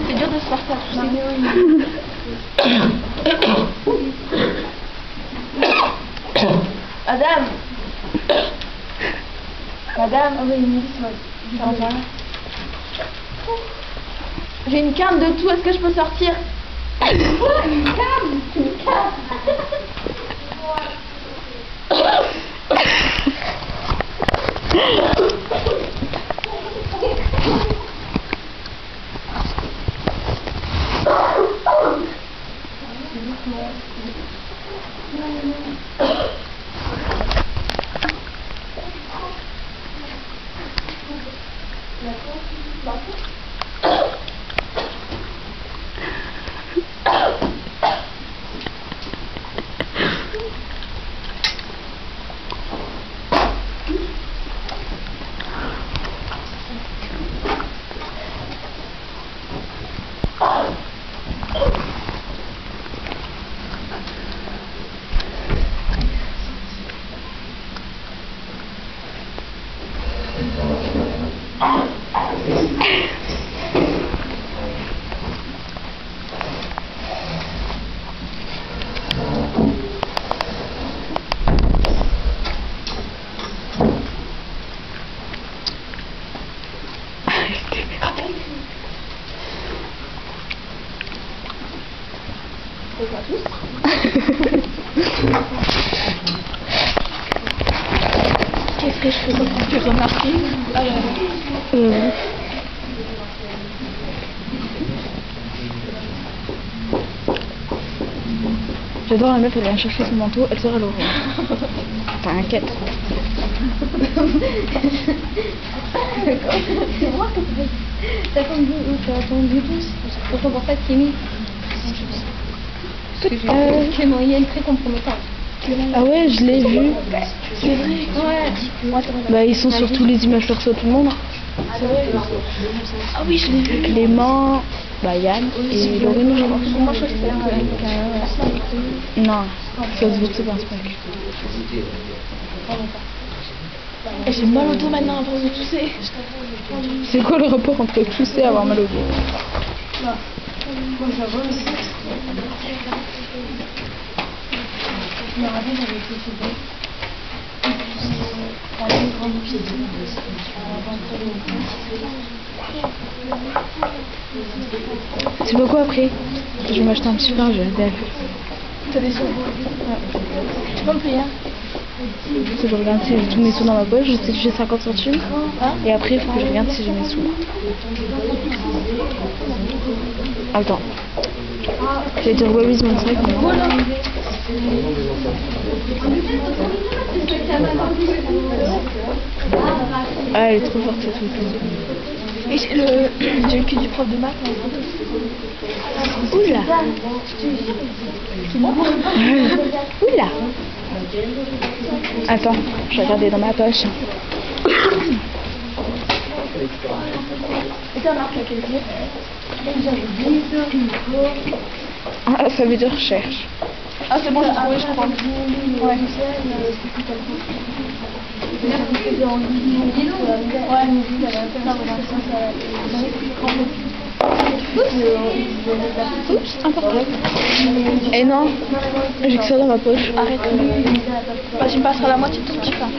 C'est dur de se faire ça. Madame. Madame. J'ai une canne de tout, est-ce que je peux sortir? Quoi? Une canne? Une canne? Qu'est-ce que je fais quand tu remarques? J'adore la meuf, elle vient chercher son manteau, elle sort à l'oreille. T'inquiète. C'est moi que t'as ton Bluetooth pour ton portable qui est mis. C'est moyenne très compromettante. Ah ouais, je l'ai vu. C'est vrai. Ouais. Bah ils sont sur tous les images perso de tout le monde. C'est vrai. Ah oui, je l'ai vu. Clément, bah Yann et Laurine. Moi je crois que c'est avec Non, ça se voit que c'est pas un spec. Et j'ai mal au dos maintenant à force de tousser. C'est quoi le rapport entre tousser et avoir mal au dos? Tu veux quoi après? Je vais m'acheter un petit pain, je vais aller. T'as des sous? Ouais. Tu peux me payer? Je regarde si j'ai tous mes sous dans ma poche, je sais que j'ai 50 centimes. Hein? Et après, il faut que je regarde si j'ai mes sous. Attends. J'ai été rebobise mon truc. Ah, elle est trop forte cette truc. Et j'ai le cul du prof de maths. Oula. Oula. Attends, je vais regarder dans ma poche. Ah, ça veut dire recherche. Ah, c'est bon, j'ai trouvé, je crois. Ouais. Oups, important. Et non, j'ai que ça dans ma poche. Arrête. Vas-y, me passeras la moitié de ton petit pain.